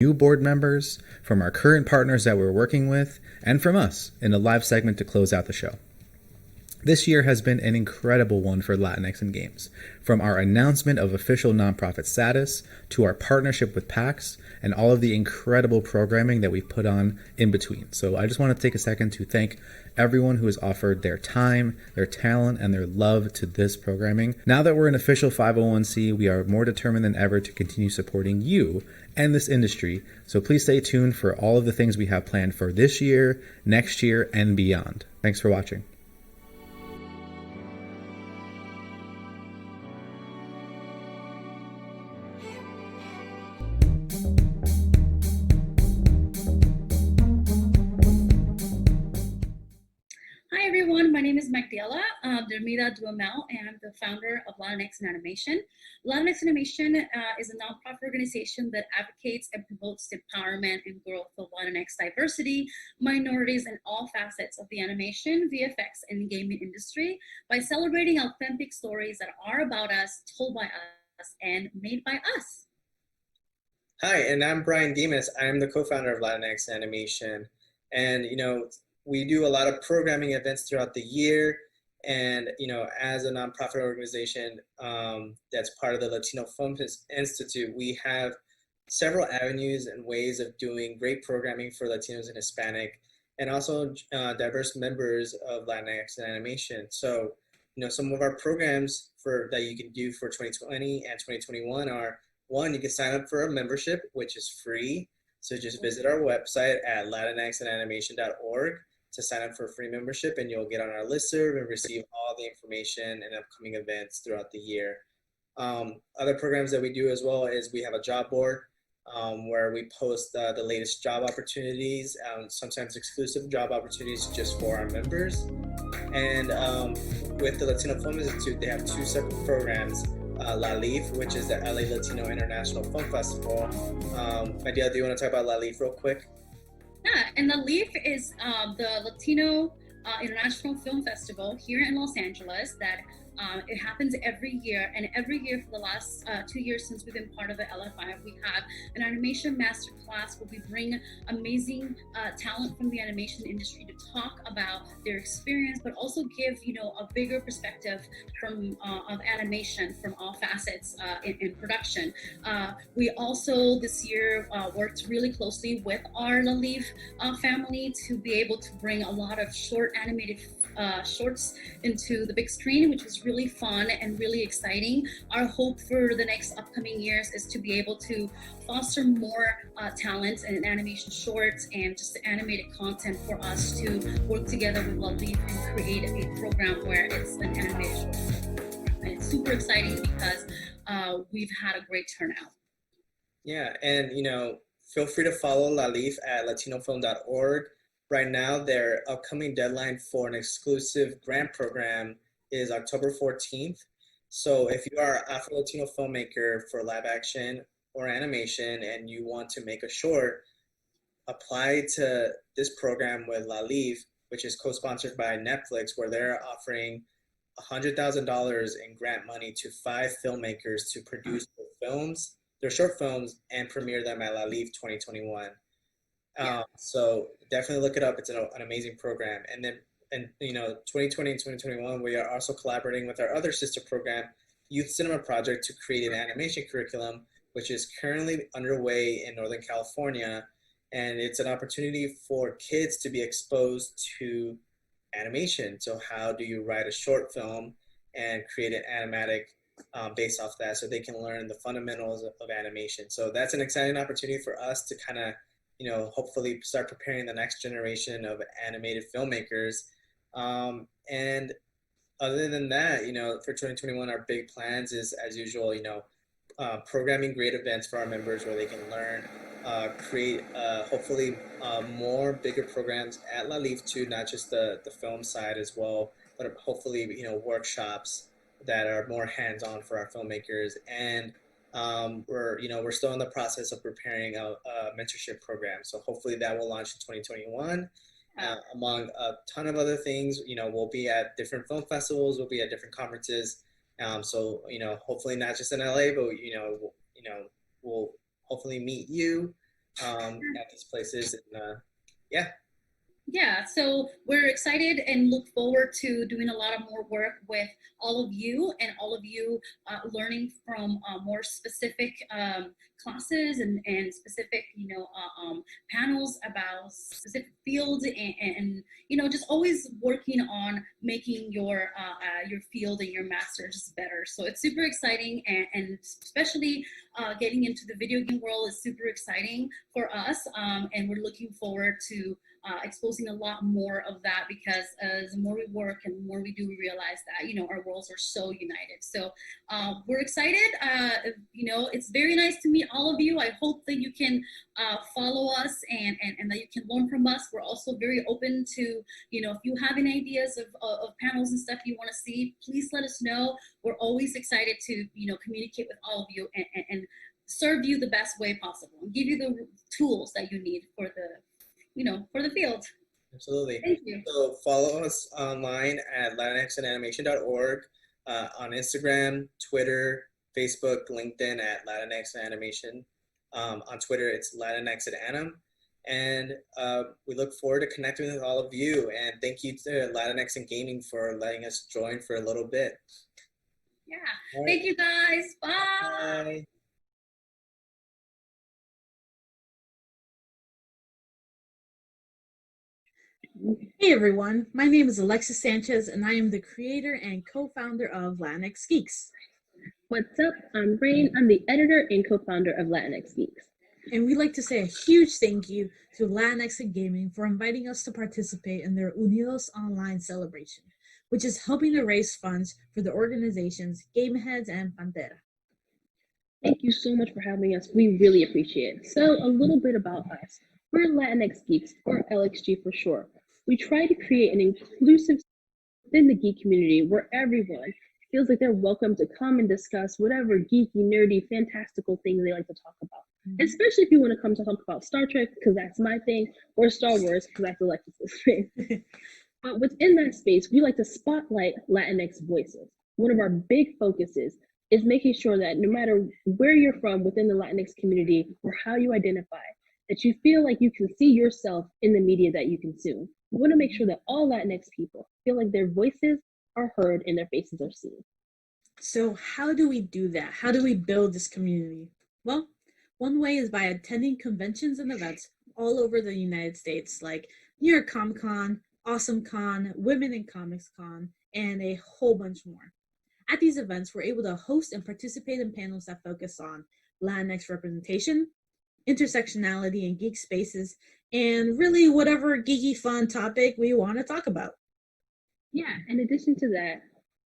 new board members, from our current partners that we're working with, and from us in a live segment to close out the show. This year has been an incredible one for Latinx in games, from our announcement of official nonprofit status to our partnership with PAX and all of the incredible programming that we've put on in between. So I just want to take a second to thank everyone who has offered their time, their talent, and their love to this programming. Now that we're an official 501c, we are more determined than ever to continue supporting you and this industry. So please stay tuned for all of the things we have planned for this year, next year, and beyond. Thanks for watching. Hi everyone, my name is Magdala Dermida Duhamel, and I'm the founder of Latinx in Animation. Latinx Animation is a nonprofit organization that advocates and promotes the empowerment and growth of Latinx diversity, minorities, and all facets of the animation, VFX, and gaming industry by celebrating authentic stories that are about us, told by us, and made by us. Hi, and I'm Elaine Gomez. I'm the co-founder of Latinx Animation. And, we do a lot of programming events throughout the year. And, as a nonprofit organization that's part of the Latino Film Institute, we have several avenues and ways of doing great programming for Latinos and Hispanic, and also diverse members of Latinx animation. So, some of our programs that you can do for 2020 and 2021 are, one, you can sign up for a membership, which is free. So just visit our website at latinxandanimation.org to sign up for a free membership, and you'll get on our listserv and receive all the information and upcoming events throughout the year. Other programs that we do as well is we have a job board where we post the latest job opportunities, sometimes exclusive job opportunities just for our members. And with the Latino Film Institute, they have two separate programs. La Leaf, which is the LA Latino International Film Festival. Madia, do you want to talk about La Leaf real quick? Yeah, and the LEAF is the Latino International Film Festival here in Los Angeles that it happens every year, and every year for the last 2 years since we've been part of the LFI, we have an animation masterclass where we bring amazing talent from the animation industry to talk about their experience, but also give a bigger perspective from of animation from all facets in production. We also this year worked really closely with our LaLeaf family to be able to bring a lot of short animated shorts into the big screen, which was really fun and really exciting. Our hope for the next upcoming years is to be able to foster more talent in animation shorts and just animated content for us to work together with LaLeaf and create a program where it's an animated short. And it's super exciting because we've had a great turnout. Yeah, and feel free to follow La Leaf at latinofilm.org. Right now, their upcoming deadline for an exclusive grant program is October 14th. So if you are an Afro-Latino filmmaker for live action or animation and you want to make a short, apply to this program with La Leaf, which is co-sponsored by Netflix, where they're offering $100,000 in grant money to 5 filmmakers to produce their short films, and premiere them at La Leaf 2021. So definitely look it up. It's an amazing program. And then, 2020 and 2021, we are also collaborating with our other sister program, Youth Cinema Project, to create an animation curriculum, which is currently underway in Northern California. And it's an opportunity for kids to be exposed to animation. So how do you write a short film and create an animatic based off that, so they can learn the fundamentals of animation. So that's an exciting opportunity for us to kind of hopefully start preparing the next generation of animated filmmakers. And other than that, for 2021, our big plans is, as usual, programming great events for our members where they can learn, create, hopefully, more bigger programs at La Leaf too, not just the film side as well, but hopefully, workshops that are more hands-on for our filmmakers. And we're still in the process of preparing a mentorship program. So hopefully that will launch in 2021. Among a ton of other things, we'll be at different film festivals, we'll be at different conferences. So hopefully not just in LA, but we'll hopefully meet you at these places. And yeah. Yeah, so we're excited and look forward to doing a lot of more work with all of you and all of you learning from more specific classes and specific, panels about specific fields and just always working on making your field and your masters better. So it's super exciting and especially getting into the video game world is super exciting for us, and we're looking forward to exposing a lot more of that, because as the more we work and the more we do, we realize that our worlds are so united. So we're excited. It's very nice to meet all of you. I hope that you can follow us and that you can learn from us. We're also very open to if you have any ideas of panels and stuff you want to see, please let us know. We're always excited to communicate with all of you and serve you the best way possible and give you the tools that you need for the field. Absolutely. Thank you. So follow us online at latinxandanimation.org, on Instagram, Twitter, Facebook, LinkedIn at Latinx and Animation. On Twitter, it's Latinx at Anim. And we look forward to connecting with all of you. And thank you to Latinx and Gaming for letting us join for a little bit. Yeah. Right. Thank you, guys. Bye. Bye. Hey everyone, my name is Alexis Sanchez and I am the creator and co-founder of Latinx Geeks. What's up? I'm Rain. I'm the editor and co-founder of Latinx Geeks. And we'd like to say a huge thank you to Latinx and Gaming for inviting us to participate in their Unidos online celebration, which is helping to raise funds for the organizations Gameheads and Pantera. Thank you so much for having us. We really appreciate it. So a little bit about us. We're Latinx Geeks, or LXG for short. We try to create an inclusive within the geek community where everyone feels like they're welcome to come and discuss whatever geeky, nerdy, fantastical things they like to talk about. Especially if you want to come to talk about Star Trek, because that's my thing, or Star Wars, because that's Alexis's thing. But within that space, we like to spotlight Latinx voices. One of our big focuses is making sure that no matter where you're from within the Latinx community or how you identify, that you feel like you can see yourself in the media that you consume. We want to make sure that all Latinx people feel like their voices are heard and their faces are seen. So how do we do that? How do we build this community? Well, one way is by attending conventions and events all over the United States, like New York Comic Con, Awesome Con, Women in Comics Con, and a whole bunch more. At these events, we're able to host and participate in panels that focus on Latinx representation, intersectionality in geek spaces, and really whatever geeky fun topic we want to talk about. Yeah, in addition to that,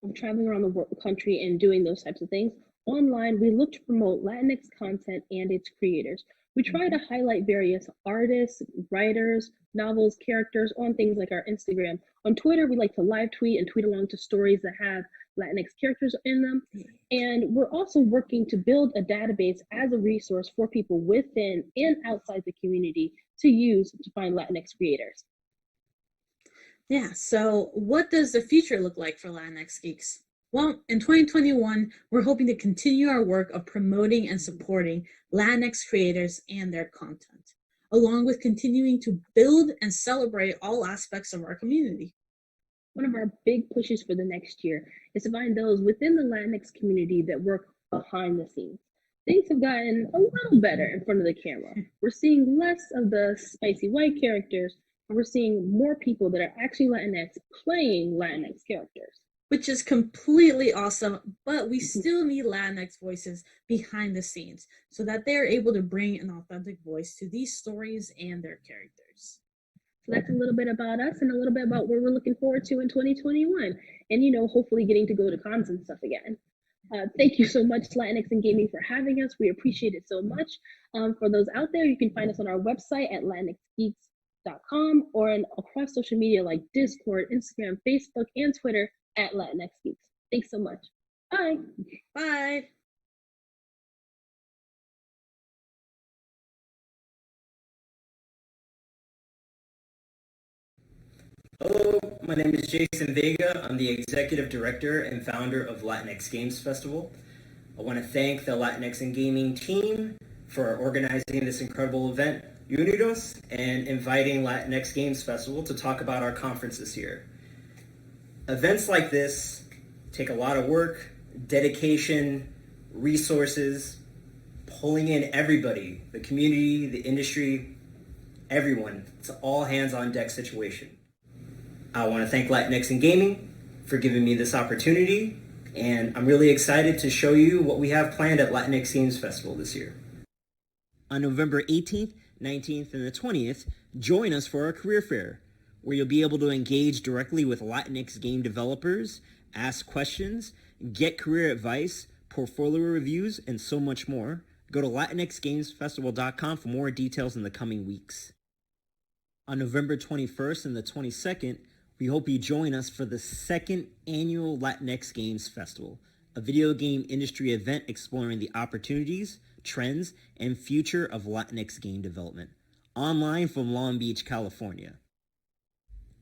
of traveling around the country and doing those types of things, online we look to promote Latinx content and its creators. We try to highlight various artists, writers, novels, characters on things like our Instagram. On Twitter, we like to live tweet and tweet along to stories that have Latinx characters in them. And we're also working to build a database as a resource for people within and outside the community to use to find Latinx creators. Yeah, so what does the future look like for Latinx Geeks? Well, in 2021, we're hoping to continue our work of promoting and supporting Latinx creators and their content, along with continuing to build and celebrate all aspects of our community. One of our big pushes for the next year is to find those within the Latinx community that work behind the scenes. Things have gotten a little better in front of the camera. We're seeing less of the spicy white characters, and we're seeing more people that are actually Latinx playing Latinx characters. Which is completely awesome, but we still need Latinx voices behind the scenes so that they're able to bring an authentic voice to these stories and their characters. So that's a little bit about us and a little bit about what we're looking forward to in 2021. And, hopefully getting to go to cons and stuff again. Thank you so much, Latinx and Gaming, for having us. We appreciate it so much. For those out there, you can find us on our website at latinxgeeks.com or across social media like Discord, Instagram, Facebook, and Twitter at Latinx Geeks. Thanks so much. Bye. Bye. Hello, my name is Jason Vega. I'm the executive director and founder of Latinx Games Festival. I want to thank the Latinx and Gaming team for organizing this incredible event, Unidos, and inviting Latinx Games Festival to talk about our conference this year. Events like this take a lot of work, dedication, resources, pulling in everybody, the community, the industry, everyone. It's an all hands on deck situation. I want to thank Latinx in Gaming for giving me this opportunity, and I'm really excited to show you what we have planned at Latinx Games Festival this year. On November 18th, 19th, and the 20th, join us for our career fair, where you'll be able to engage directly with Latinx game developers, ask questions, get career advice, portfolio reviews, and so much more. Go to latinxgamesfestival.com for more details in the coming weeks. On November 21st and the 22nd, we hope you join us for the second annual Latinx Games Festival, a video game industry event exploring the opportunities, trends, and future of Latinx game development, online from Long Beach, California.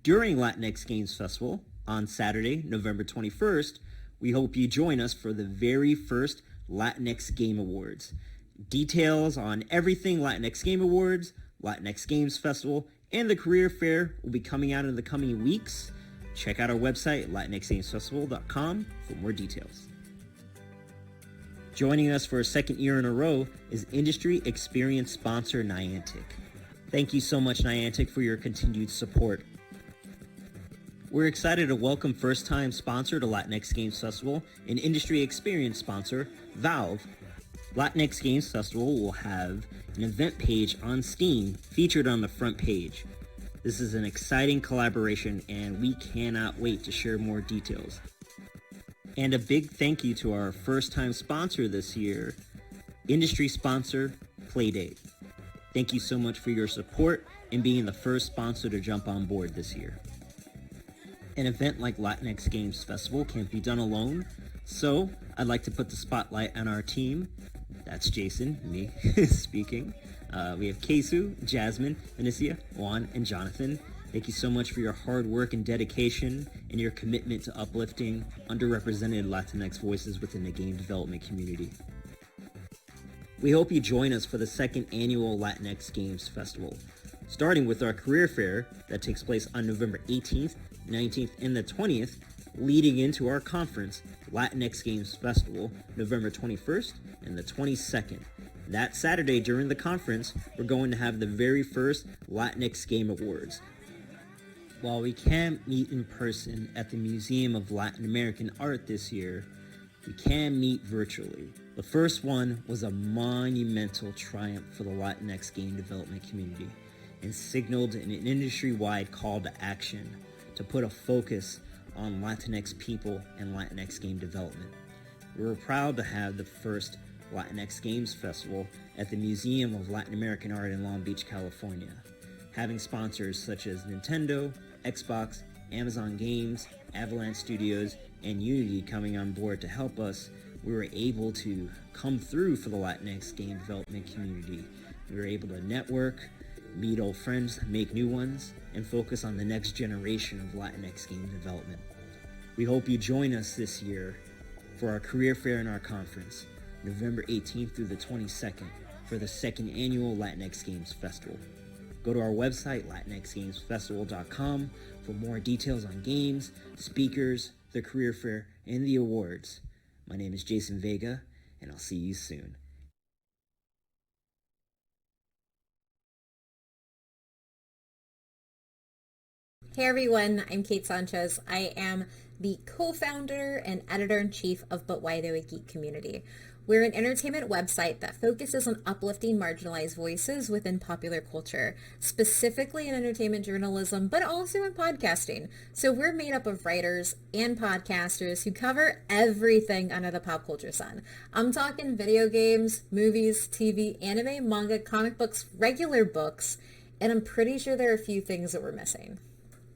During Latinx Games Festival, on Saturday, November 21st, we hope you join us for the very first Latinx Game Awards. Details on everything Latinx Game Awards, Latinx Games Festival, and the career fair will be coming out in the coming weeks. Check out our website, latinxgamesfestival.com, for more details. Joining us for a second year in a row is industry experience sponsor Niantic. Thank you so much, Niantic, for your continued support. We're excited to welcome first-time sponsor to Latinx Games Festival and industry experience sponsor, Valve. Latinx Games Festival will have an event page on Steam featured on the front page. This is an exciting collaboration, and we cannot wait to share more details. And a big thank you to our first-time sponsor this year, industry sponsor, Playdate. Thank you so much for your support and being the first sponsor to jump on board this year. An event like Latinx Games Festival can't be done alone, so I'd like to put the spotlight on our team. That's Jason, me, speaking. We have Kesu, Jasmine, Anicia, Juan, and Jonathan. Thank you so much for your hard work and dedication and your commitment to uplifting underrepresented Latinx voices within the game development community. We hope you join us for the second annual Latinx Games Festival, starting with our career fair that takes place on November 18th, 19th, and the 20th, leading into our conference, Latinx Games Festival, November 21st and the 22nd. That Saturday during the conference, we're going to have the very first Latinx Game Awards. While we can't meet in person at the Museum of Latin American Art this year, we can meet virtually. The first one was a monumental triumph for the Latinx game development community and signaled an industry-wide call to action to put a focus on Latinx people and Latinx game development. We were proud to have the first Latinx Games Festival at the Museum of Latin American Art in Long Beach, California, having sponsors such as Nintendo, Xbox, Amazon Games, Avalanche Studios, and Unity coming on board to help us. We were able to come through for the Latinx game development community. We were able to network, meet old friends, make new ones, and focus on the next generation of Latinx game development. We hope you join us this year for our career fair and our conference, November 18th through the 22nd, for the second annual Latinx Games Festival. Go to our website, latinxgamesfestival.com, for more details on games, speakers, the career fair, and the awards. My name is Jason Vega, and I'll see you soon. Hey everyone, I'm Kate Sanchez. I am the co-founder and editor-in-chief of But Why Do We Geek Community. We're an entertainment website that focuses on uplifting marginalized voices within popular culture, specifically in entertainment journalism, but also in podcasting. So we're made up of writers and podcasters who cover everything under the pop culture sun. I'm talking video games, movies, TV, anime, manga, comic books, regular books, and I'm pretty sure there are a few things that we're missing.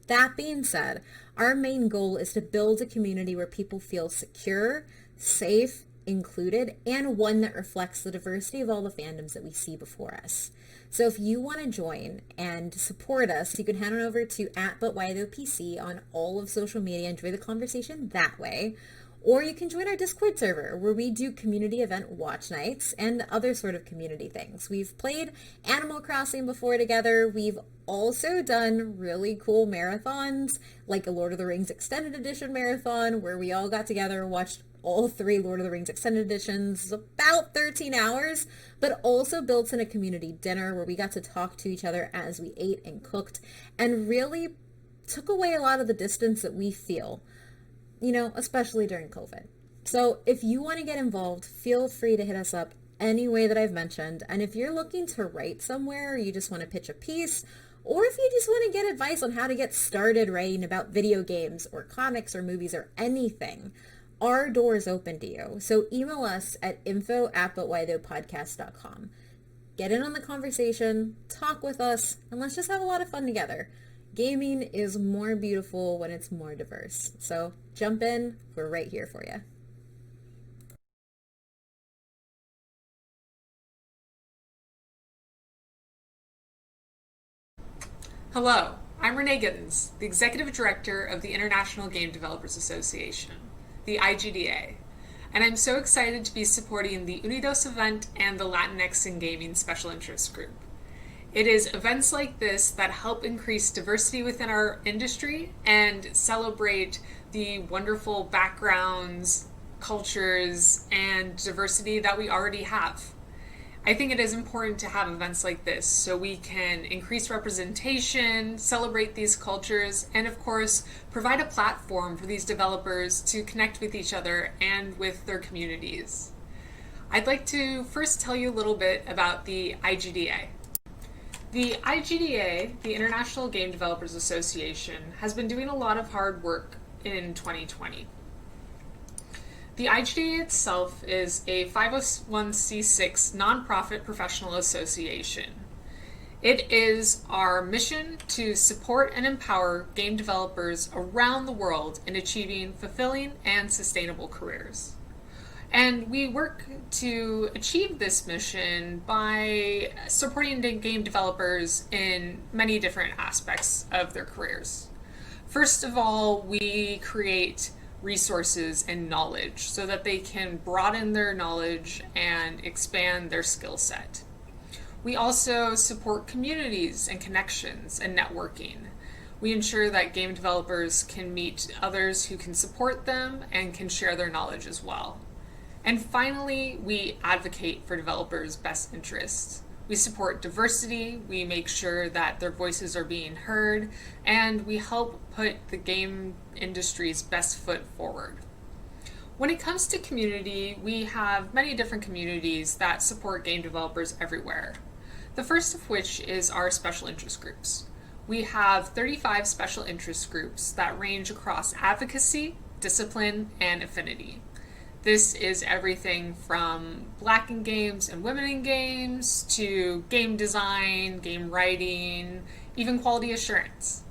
That being said, our main goal is to build a community where people feel secure, safe, included, and one that reflects the diversity of all the fandoms that we see before us. So if you want to join and support us, you can head on over to @ButWhyThough PC on all of social media and join the conversation that way. Or you can join our Discord server where we do community event watch nights and other sort of community things. We've played Animal Crossing before together. We've also done really cool marathons, like a Lord of the Rings Extended Edition marathon, where we all got together and watched all 3 Lord of the Rings Extended Editions, about 13 hours, but also built in a community dinner where we got to talk to each other as we ate and cooked, and really took away a lot of the distance that we feel, especially during COVID. So if you want to get involved, feel free to hit us up any way that I've mentioned. And if you're looking to write somewhere, or you just want to pitch a piece, or if you just want to get advice on how to get started writing about video games or comics or movies or anything, our door is open to you. So email us at info@butwhythoughpodcast.com. Get in on the conversation, talk with us, and let's just have a lot of fun together. Gaming is more beautiful when it's more diverse. So jump in, we're right here for you. Hello, I'm Renee Gittens, the Executive Director of the International Game Developers Association, the IGDA, and I'm so excited to be supporting the Unidos event and the Latinx in Gaming Special Interest Group. It is events like this that help increase diversity within our industry and celebrate the wonderful backgrounds, cultures, and diversity that we already have. I think it is important to have events like this so we can increase representation, celebrate these cultures, and of course, provide a platform for these developers to connect with each other and with their communities. I'd like to first tell you a little bit about the IGDA. The IGDA, the International Game Developers Association, has been doing a lot of hard work in 2020. The IGDA itself is a 501c6 nonprofit professional association. It is our mission to support and empower game developers around the world in achieving fulfilling and sustainable careers. And we work to achieve this mission by supporting game developers in many different aspects of their careers. First of all, we create resources and knowledge so that they can broaden their knowledge and expand their skill set. We also support communities and connections and networking. We ensure that game developers can meet others who can support them and can share their knowledge as well. And finally, we advocate for developers' best interests. We support diversity, we make sure that their voices are being heard, and we help put the game industry's best foot forward. When it comes to community, we have many different communities that support game developers everywhere. The first of which is our special interest groups. We have 35 special interest groups that range across advocacy, discipline, and affinity. This is everything from Black in games and women in games to game design, game writing, even quality assurance.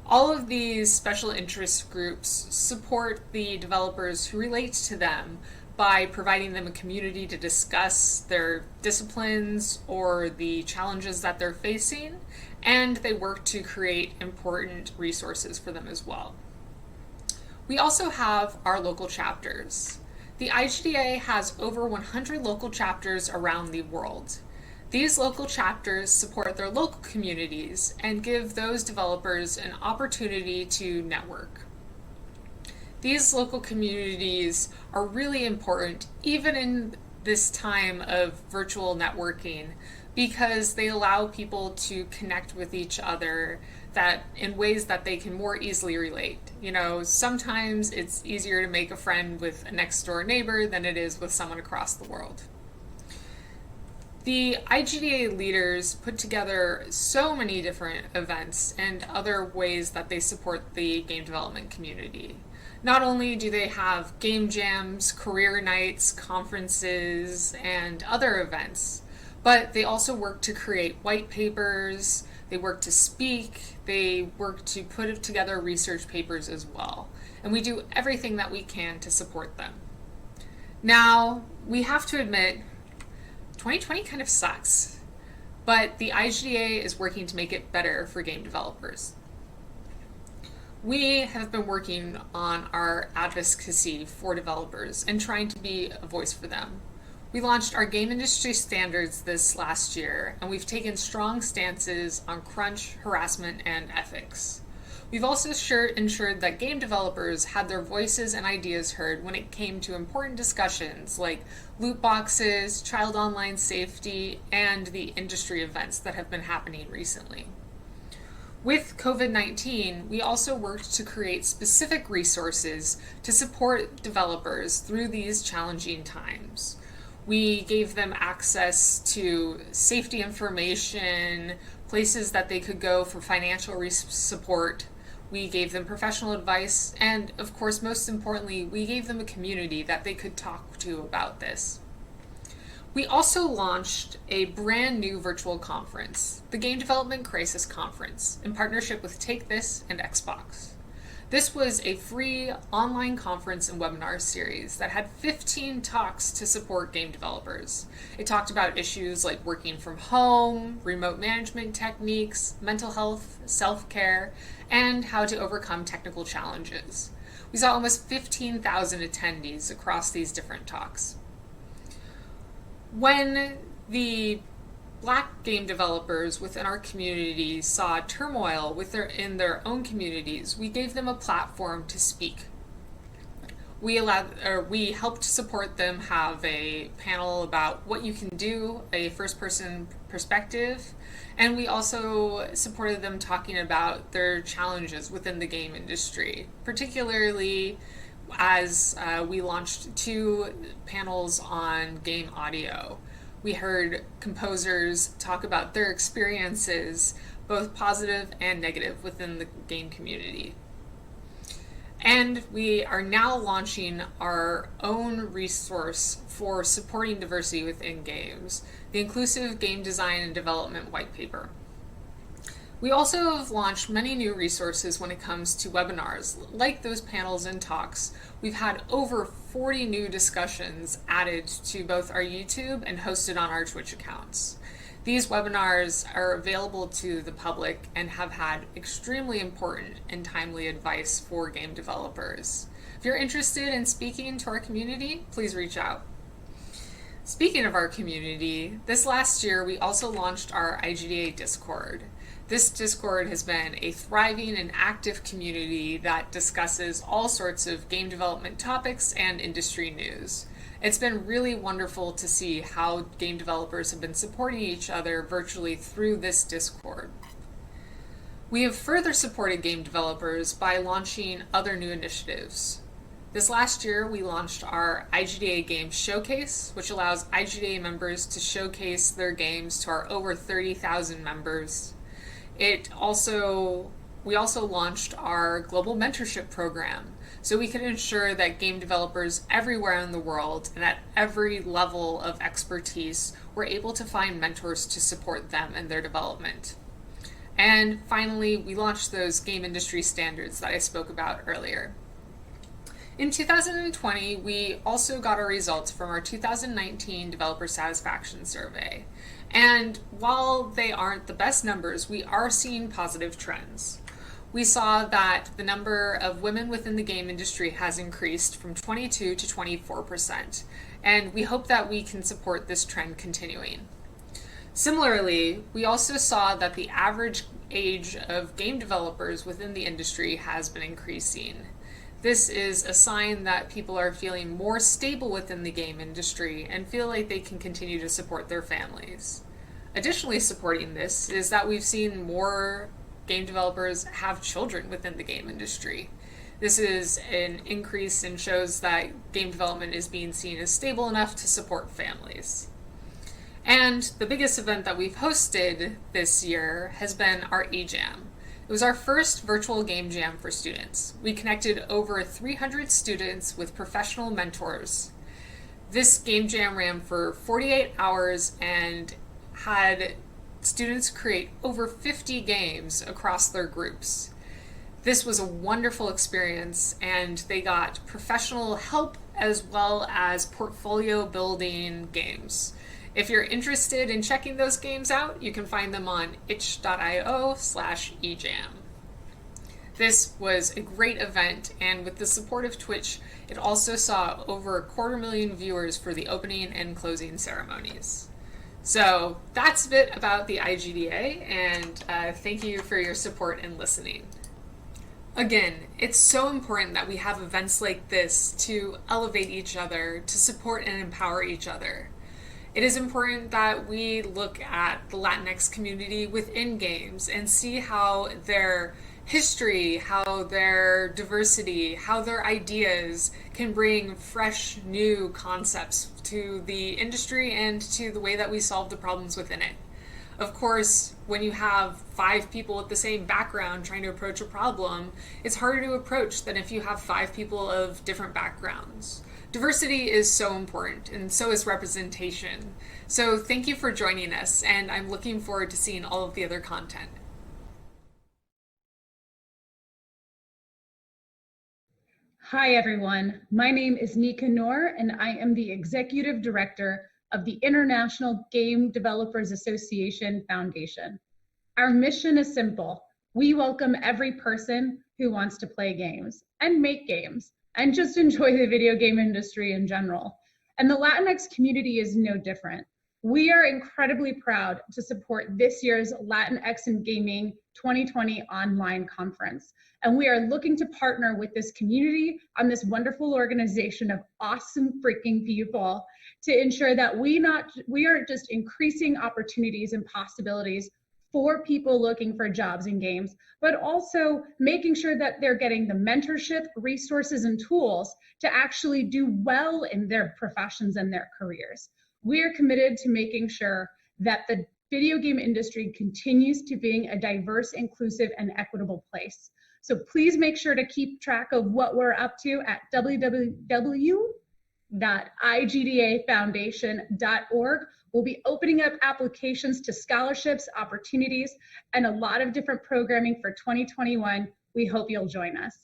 All of these special interest groups support the developers who relate to them by providing them a community to discuss their disciplines or the challenges that they're facing, and they work to create important resources for them as well. We also have our local chapters. The IGDA has over 100 local chapters around the world. These local chapters support their local communities and give those developers an opportunity to network. These local communities are really important even in this time of virtual networking because they allow people to connect with each other that in ways that they can more easily relate. Sometimes it's easier to make a friend with a next door neighbor than it is with someone across the world. The IGDA leaders put together so many different events and other ways that they support the game development community. Not only do they have game jams, career nights, conferences, and other events, but they also work to create white papers, they work to speak, they work to put together research papers as well. And we do everything that we can to support them. Now, we have to admit, 2020 kind of sucks, but the IGDA is working to make it better for game developers. We have been working on our advocacy for developers and trying to be a voice for them. We launched our game industry standards this last year, and we've taken strong stances on crunch, harassment, and ethics. We've also ensured that game developers had their voices and ideas heard when it came to important discussions like loot boxes, child online safety, and the industry events that have been happening recently. With COVID-19, we also worked to create specific resources to support developers through these challenging times. We gave them access to safety information, places that they could go for financial support. We gave them professional advice, and of course, most importantly, we gave them a community that they could talk to about this. We also launched a brand new virtual conference, the Game Development Crisis Conference, in partnership with Take This and Xbox. This was a free online conference and webinar series that had 15 talks to support game developers. It talked about issues like working from home, remote management techniques, mental health, self-care, and how to overcome technical challenges. We saw almost 15,000 attendees across these different talks. When the Black game developers within our community saw turmoil in their own communities, we gave them a platform to speak. We helped support them have a panel about what you can do, a first-person perspective, and we also supported them talking about their challenges within the game industry, particularly as we launched 2 panels on game audio. We heard composers talk about their experiences, both positive and negative, within the game community. And we are now launching our own resource for supporting diversity within games, the Inclusive Game Design and Development White Paper. We also have launched many new resources when it comes to webinars, like those panels and talks. We've had over 40 new discussions added to both our YouTube and hosted on our Twitch accounts. These webinars are available to the public and have had extremely important and timely advice for game developers. If you're interested in speaking to our community, please reach out. Speaking of our community, this last year we also launched our IGDA Discord. This Discord has been a thriving and active community that discusses all sorts of game development topics and industry news. It's been really wonderful to see how game developers have been supporting each other virtually through this Discord. We have further supported game developers by launching other new initiatives. This last year, we launched our IGDA Games Showcase, which allows IGDA members to showcase their games to our over 30,000 members. We also launched our global mentorship program, so we could ensure that game developers everywhere in the world and at every level of expertise were able to find mentors to support them in their development. And finally, we launched those game industry standards that I spoke about earlier. In 2020, we also got our results from our 2019 Developer Satisfaction Survey. And while they aren't the best numbers, we are seeing positive trends. We saw that the number of women within the game industry has increased from 22 to 24%, and we hope that we can support this trend continuing. Similarly, we also saw that the average age of game developers within the industry has been increasing. This is a sign that people are feeling more stable within the game industry and feel like they can continue to support their families. Additionally, supporting this is that we've seen more game developers have children within the game industry. This is an increase and shows that game development is being seen as stable enough to support families. And the biggest event that we've hosted this year has been our eJam. It was our first virtual game jam for students. We connected over 300 students with professional mentors. This game jam ran for 48 hours and had students create over 50 games across their groups. This was a wonderful experience, and they got professional help as well as portfolio building games. If you're interested in checking those games out, you can find them on itch.io/ejam. This was a great event, and with the support of Twitch, it also saw over 250,000 viewers for the opening and closing ceremonies. So that's a bit about the IGDA, and thank you for your support and listening. Again, it's so important that we have events like this to elevate each other, to support and empower each other. It is important that we look at the Latinx community within games and see how their history, how their diversity, how their ideas can bring fresh, new concepts to the industry and to the way that we solve the problems within it. Of course, when you have 5 people with the same background trying to approach a problem, it's harder to approach than if you have 5 people of different backgrounds. Diversity is so important, and so is representation. So thank you for joining us, and I'm looking forward to seeing all of the other content. Hi, everyone. My name is Nika Noor, and I am the Executive Director of the International Game Developers Association Foundation. Our mission is simple. We welcome every person who wants to play games and make games and just enjoy the video game industry in general. And the Latinx community is no different. We are incredibly proud to support this year's Latinx in Gaming 2020 online conference. And we are looking to partner with this community on this wonderful organization of awesome freaking people to ensure that we aren't just increasing opportunities and possibilities for people looking for jobs in games, but also making sure that they're getting the mentorship, resources, and tools to actually do well in their professions and their careers. We are committed to making sure that the video game industry continues to being a diverse, inclusive, and equitable place. So please make sure to keep track of what we're up to at www.igdafoundation.org. We'll be opening up applications to scholarships, opportunities, and a lot of different programming for 2021. We hope you'll join us.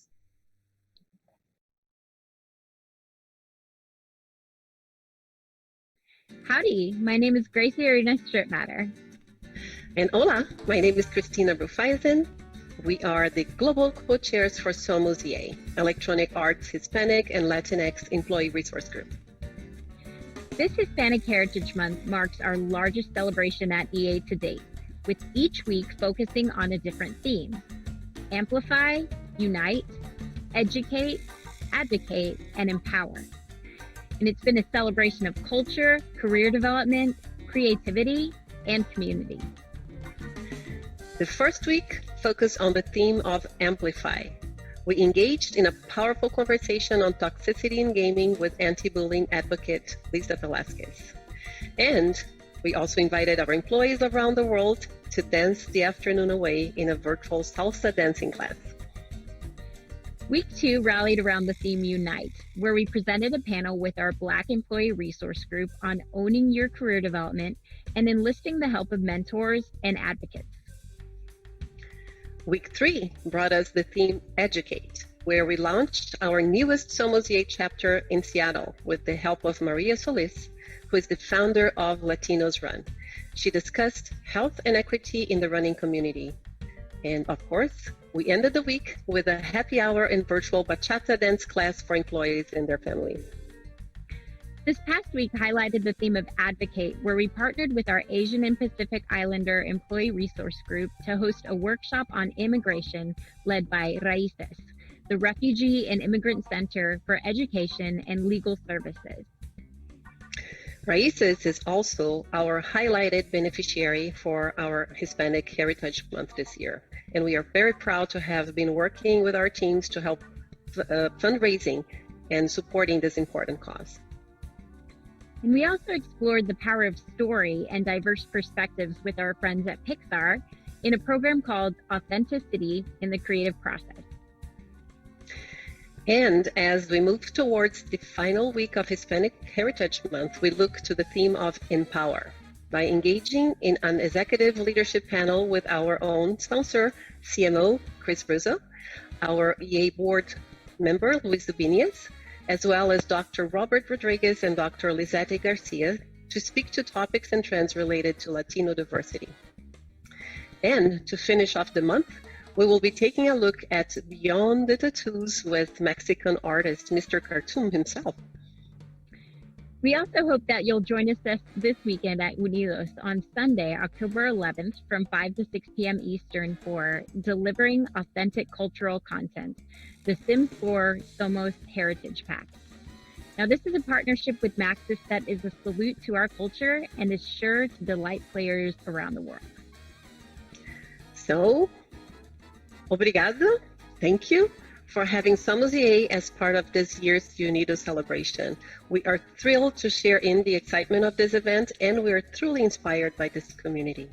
Howdy, my name is Gracie Arena Strip Matter. And hola, my name is Christina Rufeisen. We are the Global Co-Chairs for Somos EA, Electronic Arts Hispanic and Latinx Employee Resource Group. This Hispanic Heritage Month marks our largest celebration at EA to date, with each week focusing on a different theme. Amplify, unite, educate, advocate, and empower. And it's been a celebration of culture, career development, creativity, and community. The first week focused on the theme of Amplify. We engaged in a powerful conversation on toxicity in gaming with anti-bullying advocate Lisa Velasquez. And we also invited our employees around the world to dance the afternoon away in a virtual salsa dancing class. Week 2 rallied around the theme Unite, where we presented a panel with our Black Employee Resource Group on owning your career development and enlisting the help of mentors and advocates. Week 3 brought us the theme Educate, where we launched our newest Somos EA chapter in Seattle with the help of Maria Solis, who is the founder of Latinos Run. She discussed health and equity in the running community. And of course, we ended the week with a happy hour and virtual bachata dance class for employees and their families. This past week highlighted the theme of Advocate, where we partnered with our Asian and Pacific Islander Employee Resource Group to host a workshop on immigration led by Raíces, the Refugee and Immigrant Center for Education and Legal Services. Raíces is also our highlighted beneficiary for our Hispanic Heritage Month this year. And we are very proud to have been working with our teams to help fundraising and supporting this important cause. And we also explored the power of story and diverse perspectives with our friends at Pixar in a program called Authenticity in the Creative Process. And as we move towards the final week of Hispanic Heritage Month, we look to the theme of Empower by engaging in an executive leadership panel with our own sponsor, CMO Chris Bruzzo, our EA board member, Luis Dubinias, as well as Dr. Robert Rodriguez and Dr. Lizette Garcia to speak to topics and trends related to Latino diversity. And to finish off the month, We will be taking a look at Beyond the Tattoos with Mexican artist Mr. Cartoon himself. We also hope that you'll join us this weekend at Unidos on Sunday, October 11th from 5 to 6 p.m. Eastern for Delivering Authentic Cultural Content, the Sims 4 Somos Heritage Pack. Now, this is a partnership with Maxis that is a salute to our culture and is sure to delight players around the world. So, obrigado, thank you for having Somos EA as part of this year's Unidos celebration. We are thrilled to share in the excitement of this event, and we are truly inspired by this community.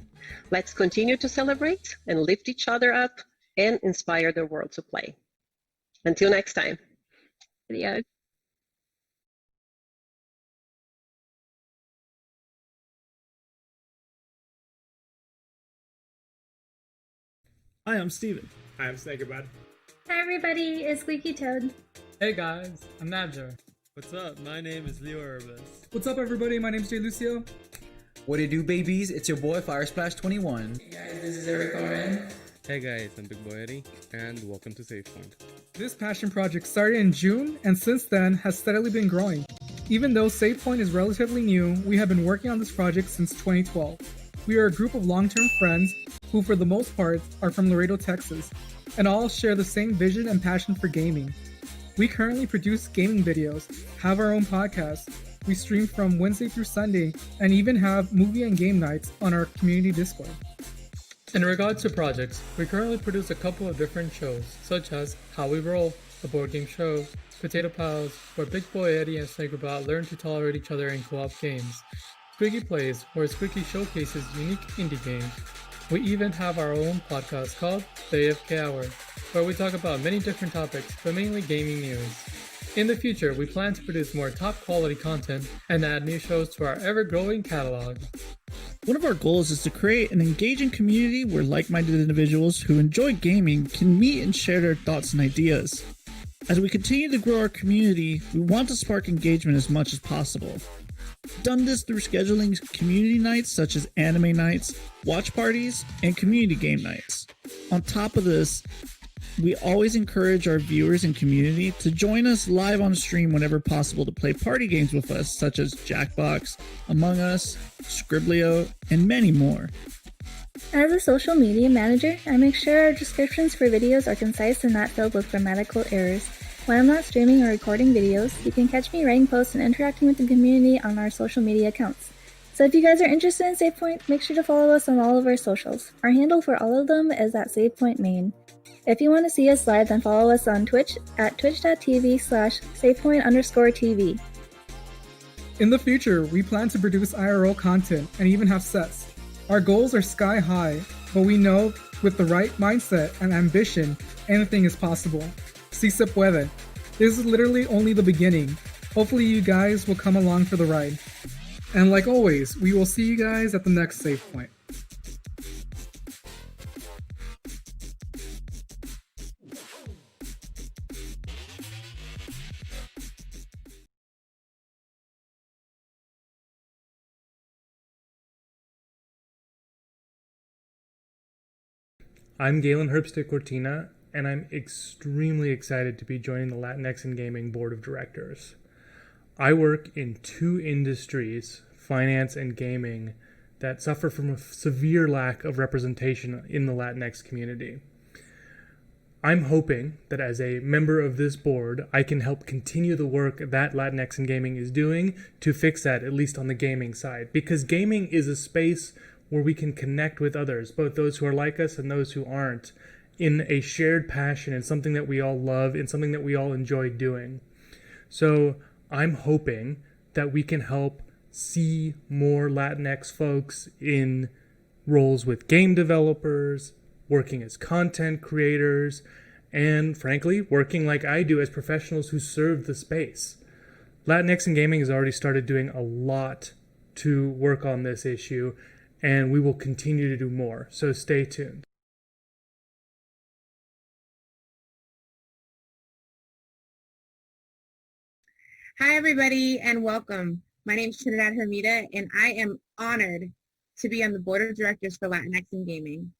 Let's continue to celebrate and lift each other up and inspire the world to play. Until next time. Adios. Hi, I'm Steven. Hi, I'm Snakerbud. Hi everybody, it's Squeaky Toad. Hey guys, I'm Nadjar. What's up? My name is Leo Urbis. What's up everybody? My name's Jay Lucio. What it do, babies? It's your boy Firesplash21. Hey guys, this is Eric Oren. Hey guys, I'm Big Boy Eddie, and welcome to Save Point. This passion project started in June and since then has steadily been growing. Even though Save Point is relatively new, we have been working on this project since 2012. We are a group of long-term friends who for the most part are from Laredo, Texas, and all share the same vision and passion for gaming. We currently produce gaming videos, have our own podcast, we stream from Wednesday through Sunday, and even have movie and game nights on our community Discord. In regards to projects, we currently produce a couple of different shows, such as How We Roll, a board game show, Potato Pals, where Big Boy Eddie and Snakerbot learn to tolerate each other in co-op games, Squeaky Plays, where Squeaky showcases unique indie games. We even have our own podcast called The AFK Hour, where we talk about many different topics, but mainly gaming news. In the future, we plan to produce more top quality content and add new shows to our ever-growing catalog. One of our goals is to create an engaging community where like-minded individuals who enjoy gaming can meet and share their thoughts and ideas. As we continue to grow our community, we want to spark engagement as much as possible. We've done this through scheduling community nights such as anime nights, watch parties, and community game nights. On top of this, we always encourage our viewers and community to join us live on stream whenever possible to play party games with us, such as Jackbox, Among Us, Scriblio, and many more. As a social media manager, I make sure our descriptions for videos are concise and not filled with grammatical errors. When I'm not streaming or recording videos, you can catch me writing posts and interacting with the community on our social media accounts. So if you guys are interested in SavePoint, make sure to follow us on all of our socials. Our handle for all of them is at SavePointMain. If you want to see us live, then follow us on Twitch at twitch.tv/SavePoint_TV. In the future, we plan to produce IRL content and even have sets. Our goals are sky high, but we know with the right mindset and ambition, anything is possible. Si se puede. This is literally only the beginning. Hopefully you guys will come along for the ride. And like always, we will see you guys at the next Save Point. I'm Galen Herbstick Cortina, and I'm extremely excited to be joining the Latinx in Gaming Board of Directors. I work in two industries, finance and gaming, that suffer from a severe lack of representation in the Latinx community. I'm hoping that as a member of this board, I can help continue the work that Latinx in Gaming is doing to fix that, at least on the gaming side, because gaming is a space where we can connect with others, both those who are like us and those who aren't, in a shared passion and something that we all love and something that we all enjoy doing. So I'm hoping that we can help see more Latinx folks in roles with game developers, working as content creators, and frankly, working like I do as professionals who serve the space. Latinx in Gaming has already started doing a lot to work on this issue, and we will continue to do more, so stay tuned. Hi, everybody, and welcome. My name is Trinidad Hermida, and I am honored to be on the board of directors for Latinx in Gaming.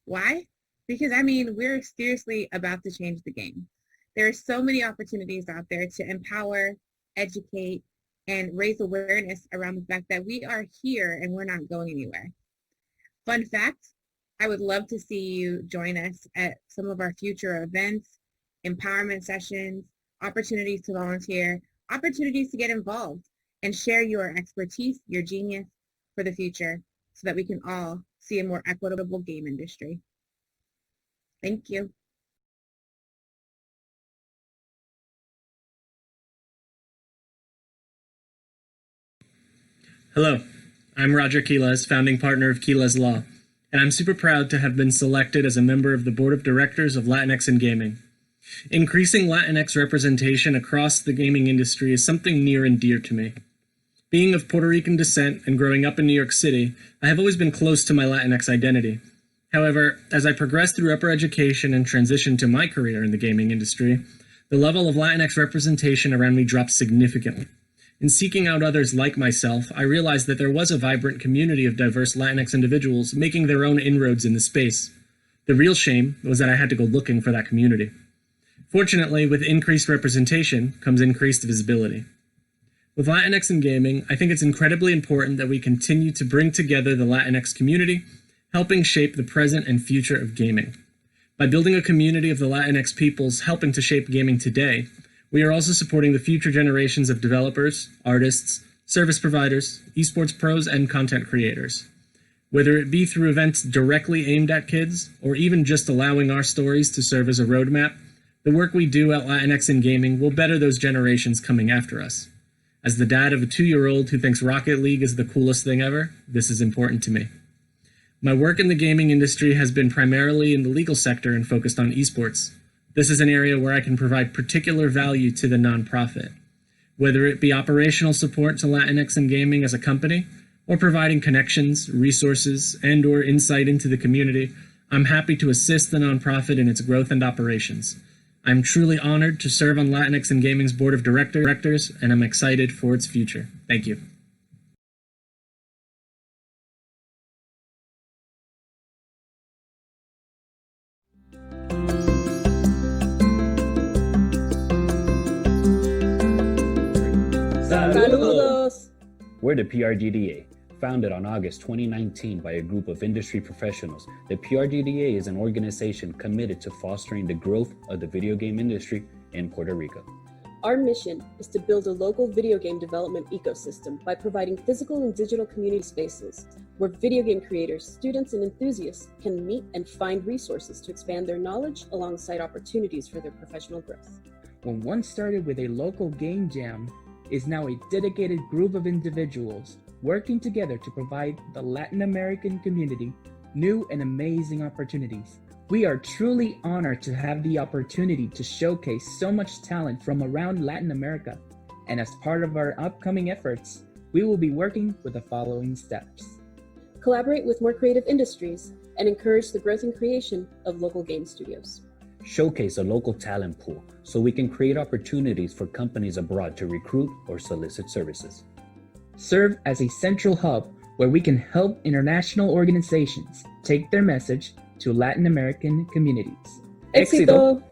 Why? Because I mean, we're seriously about to change the game. There are so many opportunities out there to empower, educate, and raise awareness around the fact that we are here and we're not going anywhere. Fun fact, I would love to see you join us at some of our future events, empowerment sessions, opportunities to volunteer, opportunities to get involved and share your expertise, your genius for the future so that we can all see a more equitable game industry. Thank you. Hello, I'm Roger Quiles, founding partner of Quiles Law, and I'm super proud to have been selected as a member of the board of directors of Latinx in Gaming. Increasing Latinx representation across the gaming industry is something near and dear to me. Being of Puerto Rican descent and growing up in New York City, I have always been close to my Latinx identity. However, as I progressed through upper education and transitioned to my career in the gaming industry, the level of Latinx representation around me dropped significantly. In seeking out others like myself, I realized that there was a vibrant community of diverse Latinx individuals making their own inroads in the space. The real shame was that I had to go looking for that community. Fortunately, with increased representation comes increased visibility. With Latinx in gaming, I think it's incredibly important that we continue to bring together the Latinx community, helping shape the present and future of gaming. By building a community of the Latinx peoples helping to shape gaming today, we are also supporting the future generations of developers, artists, service providers, esports pros, and content creators. Whether it be through events directly aimed at kids, or even just allowing our stories to serve as a roadmap, the work we do at Latinx in Gaming will better those generations coming after us. As the dad of a 2-year-old who thinks Rocket League is the coolest thing ever, this is important to me. My work in the gaming industry has been primarily in the legal sector and focused on esports. This is an area where I can provide particular value to the nonprofit, whether it be operational support to Latinx in Gaming as a company, or providing connections, resources, and/or insight into the community. I'm happy to assist the nonprofit in its growth and operations. I'm truly honored to serve on Latinx in Gaming's board of directors, and I'm excited for its future. Thank you. Saludos! We're the PRGDA. Founded on August 2019 by a group of industry professionals, the PRGDA is an organization committed to fostering the growth of the video game industry in Puerto Rico. Our mission is to build a local video game development ecosystem by providing physical and digital community spaces where video game creators, students, and enthusiasts can meet and find resources to expand their knowledge alongside opportunities for their professional growth. When one started with a local game jam, is now a dedicated group of individuals working together to provide the Latin American community new and amazing opportunities. We are truly honored to have the opportunity to showcase so much talent from around Latin America. And as part of our upcoming efforts, we will be working with the following steps. Collaborate with more creative industries and encourage the growth and creation of local game studios. Showcase a local talent pool so we can create opportunities for companies abroad to recruit or solicit services. Serve as a central hub where we can help international organizations take their message to Latin American communities. Éxito!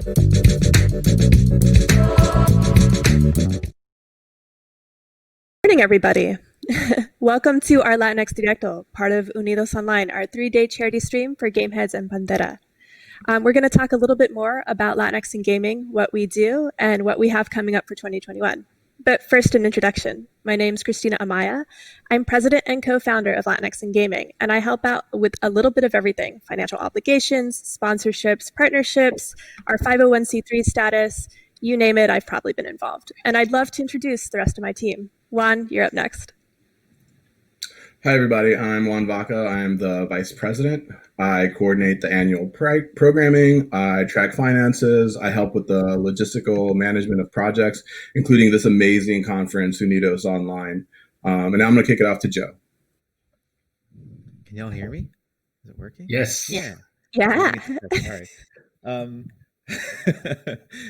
Morning, everybody. Welcome to our Latinx Directo, part of Unidos Online, our 3-day charity stream for Gameheads and Pantera. We're going to talk a little bit more about Latinx in gaming, what we do, and what we have coming up for 2021. But first, an introduction. My name is Christina Amaya. I'm president and co-founder of Latinx in Gaming, and I help out with a little bit of everything: financial obligations, sponsorships, partnerships, our 501c3 status, you name it, I've probably been involved. And I'd love to introduce the rest of my team. Juan, you're up next. Hi, everybody. I'm Juan Vaca. I'm the vice president. I coordinate the annual programming. I track finances. I help with the logistical management of projects, including this amazing conference, Unidos Online. And now I'm going to kick it off to Joe. Can y'all hear me? Is it working? Yes. Yeah. Yeah. All right.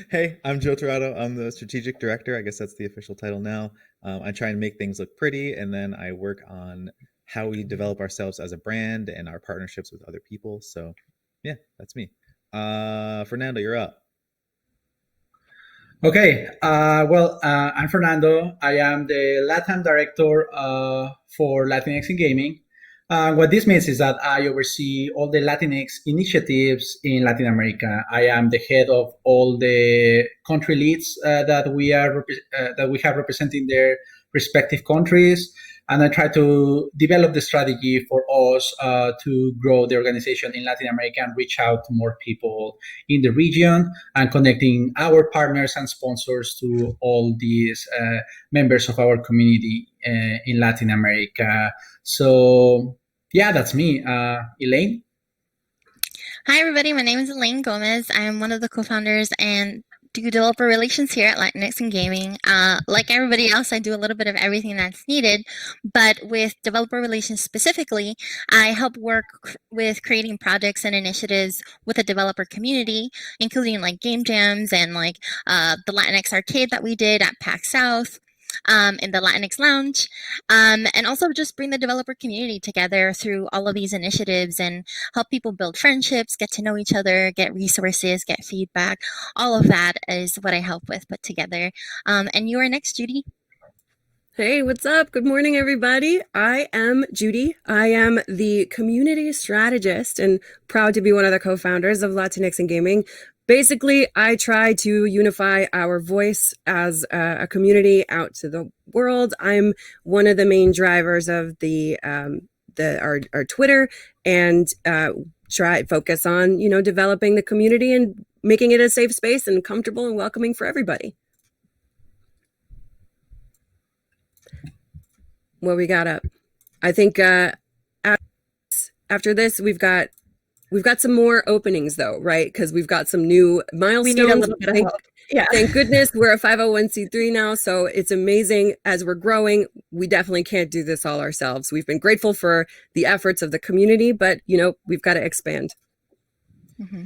Hey, I'm Joe Torado. I'm the strategic director. I guess that's the official title now. I try and make things look pretty, and then I work on how we develop ourselves as a brand and our partnerships with other people. So yeah, that's me. Fernando, you're up. Okay, I'm Fernando. I am the Latin director for Latinx in Gaming. What this means is that I oversee all the Latinx initiatives in Latin America. I am the head of all the country leads that we have representing their respective countries, and I try to develop the strategy for us to grow the organization in Latin America and reach out to more people in the region, and connecting our partners and sponsors to all these members of our community in Latin America. So yeah, that's me. Elaine? Hi, everybody. My name is Elaine Gomez. I am one of the co-founders and do developer relations here at Latinx in Gaming. Like everybody else, I do a little bit of everything that's needed, but with developer relations specifically, I help work with creating projects and initiatives with the developer community, including like game jams and like the Latinx arcade that we did at PAX South. In the Latinx Lounge, and also just bring the developer community together through all of these initiatives and help people build friendships, get to know each other, get resources, get feedback. All of that is what I help with put together. And you are next, Judy. Hey, what's up? Good morning, everybody. I am Judy. I am the community strategist and proud to be one of the co-founders of Latinx in Gaming. Basically, I try to unify our voice as a community out to the world. I'm one of the main drivers of our Twitter, and focus on developing the community and making it a safe space and comfortable and welcoming for everybody. What we got up? I think after this, we've got some more openings though, right? Because we've got some new milestones. We need a little bit of help. Yeah. Thank goodness we're a 501c3 now, so it's amazing. As we're growing, we definitely can't do this all ourselves. We've been grateful for the efforts of the community, but we've got to expand. Mm-hmm.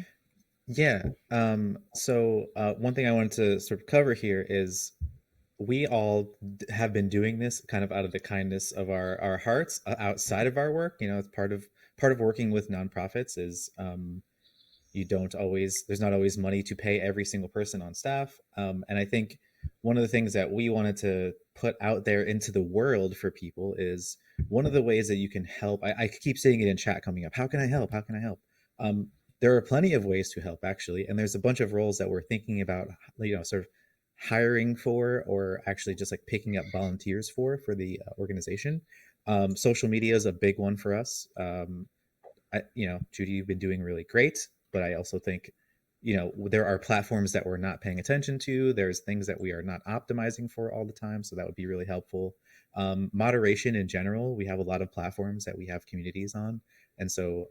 Yeah. So one thing I wanted to sort of cover here is we all have been doing this kind of out of the kindness of our hearts outside of our work. It's part of working with nonprofits is there's not always money to pay every single person on staff. And I think one of the things that we wanted to put out there into the world for people is one of the ways that you can help. I keep seeing it in chat coming up. How can I help? How can I help? There are plenty of ways to help, actually. And there's a bunch of roles that we're thinking about, sort of hiring for, or actually just like picking up volunteers for the organization. Social media is a big one for us. Judy, you've been doing really great, but I also think, there are platforms that we're not paying attention to. There's things that we are not optimizing for all the time. So that would be really helpful. Moderation in general, we have a lot of platforms that we have communities on. And so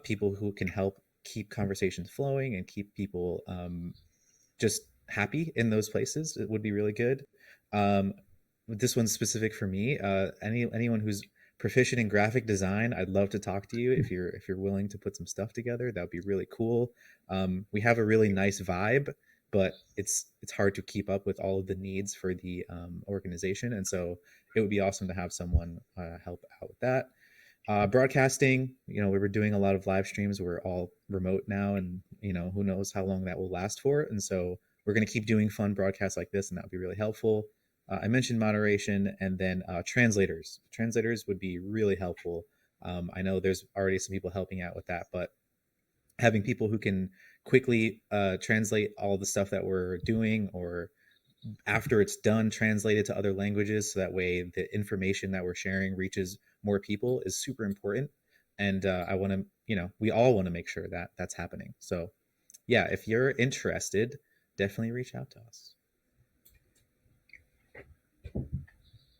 people who can help keep conversations flowing and keep people just happy in those places, it would be really good. This one's specific for me. Anyone who's proficient in graphic design, I'd love to talk to you if you're willing to put some stuff together. That would be really cool. We have a really nice vibe, but it's hard to keep up with all of the needs for the organization, and so it would be awesome to have someone help out with that. Broadcasting, we were doing a lot of live streams. We're all remote now, and who knows how long that will last for. And so we're going to keep doing fun broadcasts like this, and that would be really helpful. I mentioned moderation, and then translators. Translators would be really helpful. I know there's already some people helping out with that, but having people who can quickly translate all the stuff that we're doing, or after it's done, translate it to other languages, so that way the information that we're sharing reaches more people, is super important. And I want to, we all want to make sure that that's happening. So yeah, if you're interested, definitely reach out to us.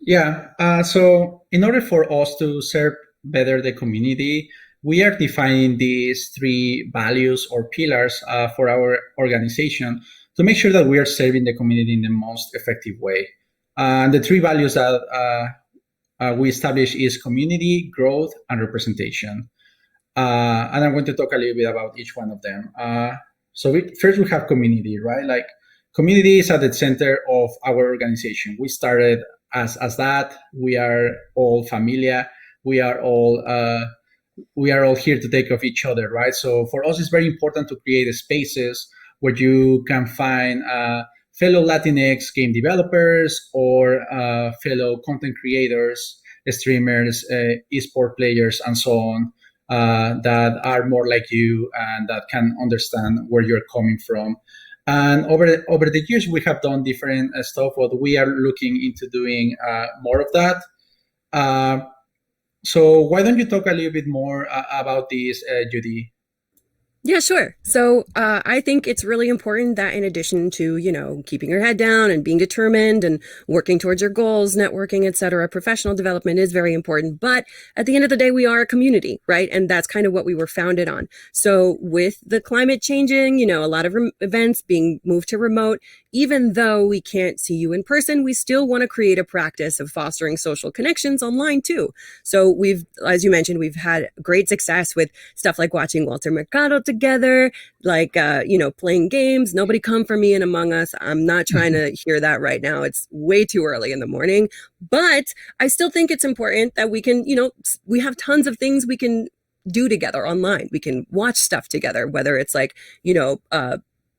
Yeah. So in order for us to serve better the community, we are defining these 3 values or pillars for our organization to make sure that we are serving the community in the most effective way. And the 3 values that we establish is community, growth, and representation. And I'm going to talk a little bit about each one of them. First we have community, right? Like, community is at the center of our organization. We started as that. We are all familia. We are all here to take care of each other, right? So for us, it's very important to create spaces where you can find fellow Latinx game developers or fellow content creators, streamers, esport players, and so on, that are more like you and that can understand where you're coming from. And over the years, we have done different stuff, but we are looking into doing more of that. So why don't you talk a little bit more about this, Judy? Yeah, sure. So I think it's really important that in addition to, keeping your head down and being determined and working towards your goals, networking, et cetera, professional development is very important. But at the end of the day, we are a community, right? And that's kind of what we were founded on. So with the climate changing, a lot of events being moved to remote, even though we can't see you in person, we still want to create a practice of fostering social connections online too. So as you mentioned, we've had great success with stuff like watching Walter Mercado together, like, playing games. Nobody come for me in Among Us. I'm not trying to hear that right now. It's way too early in the morning. But I still think it's important that we can, we have tons of things we can do together online. We can watch stuff together, whether it's like,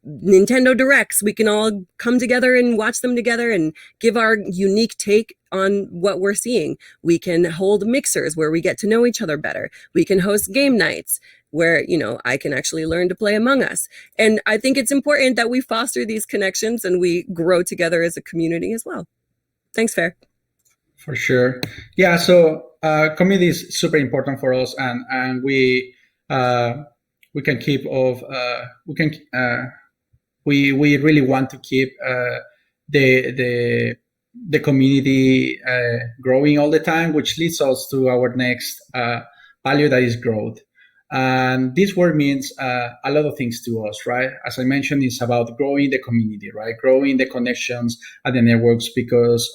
Nintendo Directs, we can all come together and watch them together and give our unique take on what we're seeing. We can hold mixers where we get to know each other better. We can host game nights where, I can actually learn to play Among Us. And I think it's important that we foster these connections and we grow together as a community as well. Thanks, Fair. For sure. Yeah, so community is super important for us, and we can keep we really want to keep the community growing all the time, which leads us to our next value, that is growth. And this word means a lot of things to us, right? As I mentioned, it's about growing the community, right? Growing the connections and the networks, because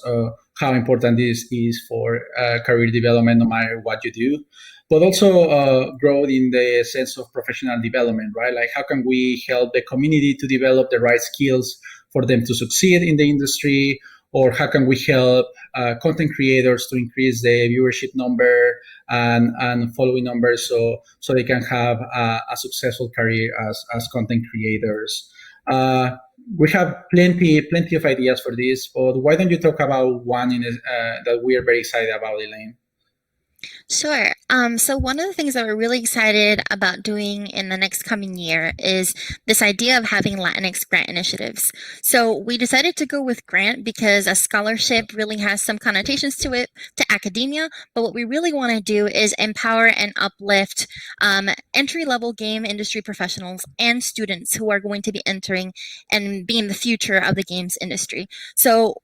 how important this is for career development, no matter what you do. But also growth in the sense of professional development, right? Like, how can we help the community to develop the right skills for them to succeed in the industry? Or how can we help content creators to increase the viewership number and following numbers so they can have a successful career as content creators? We have plenty of ideas for this, but why don't you talk about one that we are very excited about, Elaine? Sure. So one of the things that we're really excited about doing in the next coming year is this idea of having Latinx grant initiatives. So we decided to go with grant because a scholarship really has some connotations to it, to academia, but what we really want to do is empower and uplift entry-level game industry professionals and students who are going to be entering and being the future of the games industry. So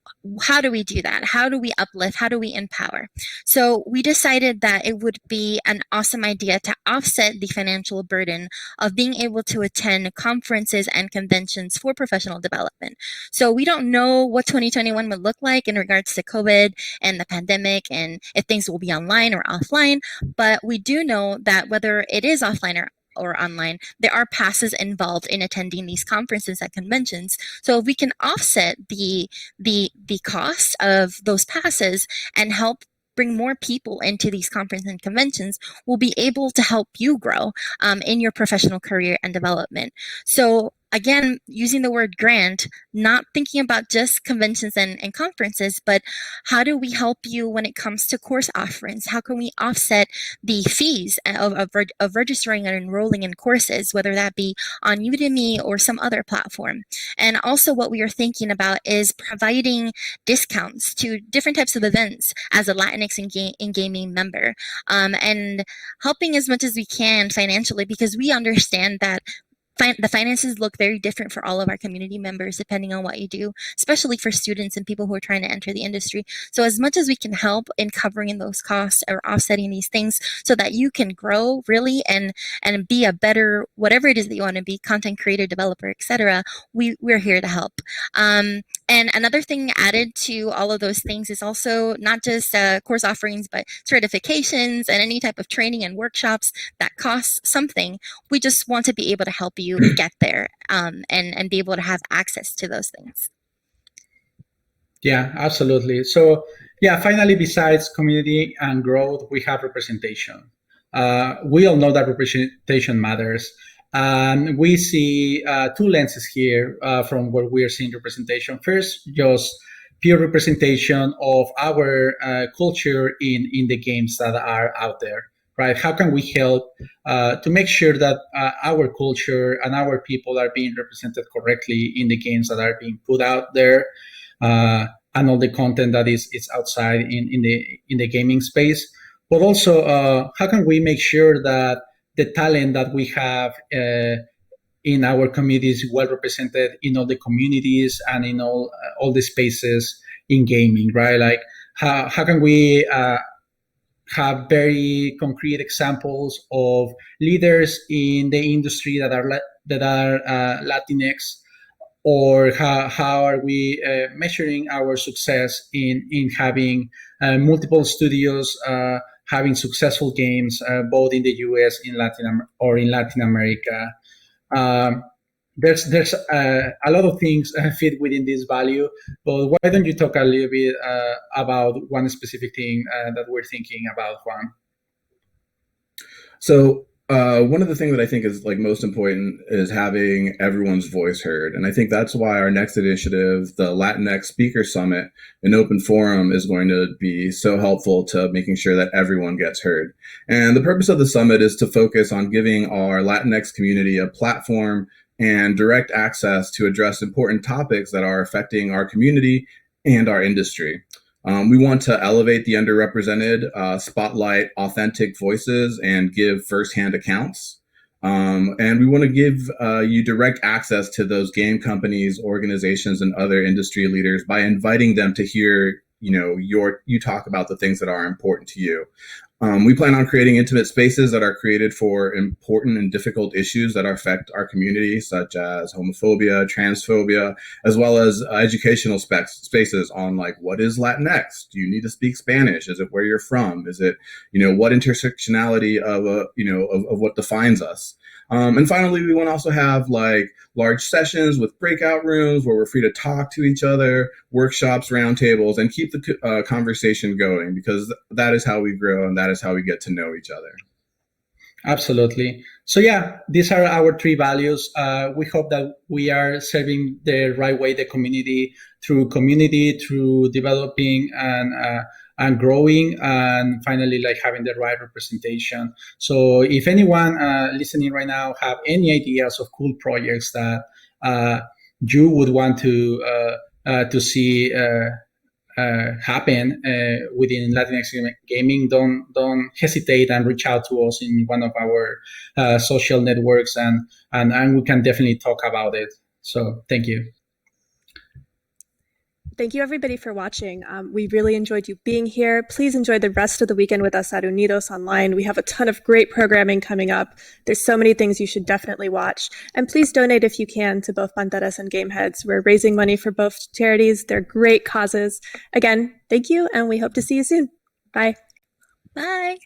how do we do that? How do we uplift? How do we empower? So we decided that it would be an awesome idea to offset the financial burden of being able to attend conferences and conventions for professional development. So we don't know what 2021 would look like in regards to COVID and the pandemic and if things will be online or offline, but we do know that whether it is offline or online, there are passes involved in attending these conferences and conventions. So if we can offset the cost of those passes and help bring more people into these conferences and conventions will be able to help you grow in your professional career and development. So again, using the word grant, not thinking about just conventions and conferences, but how do we help you when it comes to course offerings? How can we offset the fees of registering and enrolling in courses, whether that be on Udemy or some other platform? And also what we are thinking about is providing discounts to different types of events as a Latinx in gaming member, and helping as much as we can financially, because we understand that the finances look very different for all of our community members depending on what you do, especially for students and people who are trying to enter the industry. So as much as we can help in covering those costs or offsetting these things so that you can grow really and be a better, whatever it is that you want to be, content creator, developer, etc., we're here to help. And another thing added to all of those things is also not just course offerings, but certifications and any type of training and workshops that cost something. We just want to be able to help you get there and be able to have access to those things. Yeah, absolutely. So yeah, finally, besides community and growth, we have representation. We all know that representation matters. And we see two lenses here from where we are seeing representation. First, just pure representation of our culture in the games that are out there, right? How can we help to make sure that our culture and our people are being represented correctly in the games that are being put out there, and all the content that is outside in the gaming space? But also, how can we make sure that the talent that we have in our communities is well represented in all the communities and in all the spaces in gaming, right? Like how can we have very concrete examples of leaders in the industry that are Latinx, or how are we measuring our success in having multiple studios having successful games both in the US, in Latin America. There's a lot of things fit within this value, but why don't you talk a little bit about one specific thing that we're thinking about, Juan? So one of the things that I think is like most important is having everyone's voice heard. And I think that's why our next initiative, the Latinx Speaker Summit, an open forum, is going to be so helpful to making sure that everyone gets heard. And the purpose of the summit is to focus on giving our Latinx community a platform and direct access to address important topics that are affecting our community and our industry. We want to elevate the underrepresented, spotlight authentic voices, and give firsthand accounts. And we want to give you direct access to those game companies, organizations, and other industry leaders by inviting them to hear, you talk about the things that are important to you. We plan on creating intimate spaces that are created for important and difficult issues that affect our community, such as homophobia, transphobia, as well as educational spaces on like, what is Latinx? Do you need to speak Spanish? Is it where you're from? Is it, what intersectionality of what defines us? And finally, we want to also have like large sessions with breakout rooms where we're free to talk to each other, workshops, roundtables, and keep the conversation going, because that is how we grow and that is how we get to know each other. Absolutely. So yeah, these are our three values. We hope that we are serving the right way the community, through developing and growing, and finally like having the right representation. So if anyone listening right now have any ideas of cool projects that you would want to see happen within Latinx gaming, don't hesitate and reach out to us in one of our social networks, and we can definitely talk about it. So thank you. Thank you, everybody, for watching. We really enjoyed you being here. Please enjoy the rest of the weekend with us at Unidos Online. We have a ton of great programming coming up. There's so many things you should definitely watch. And please donate if you can to both Banderas and Gameheads. We're raising money for both charities. They're great causes. Again, thank you, and we hope to see you soon. Bye. Bye.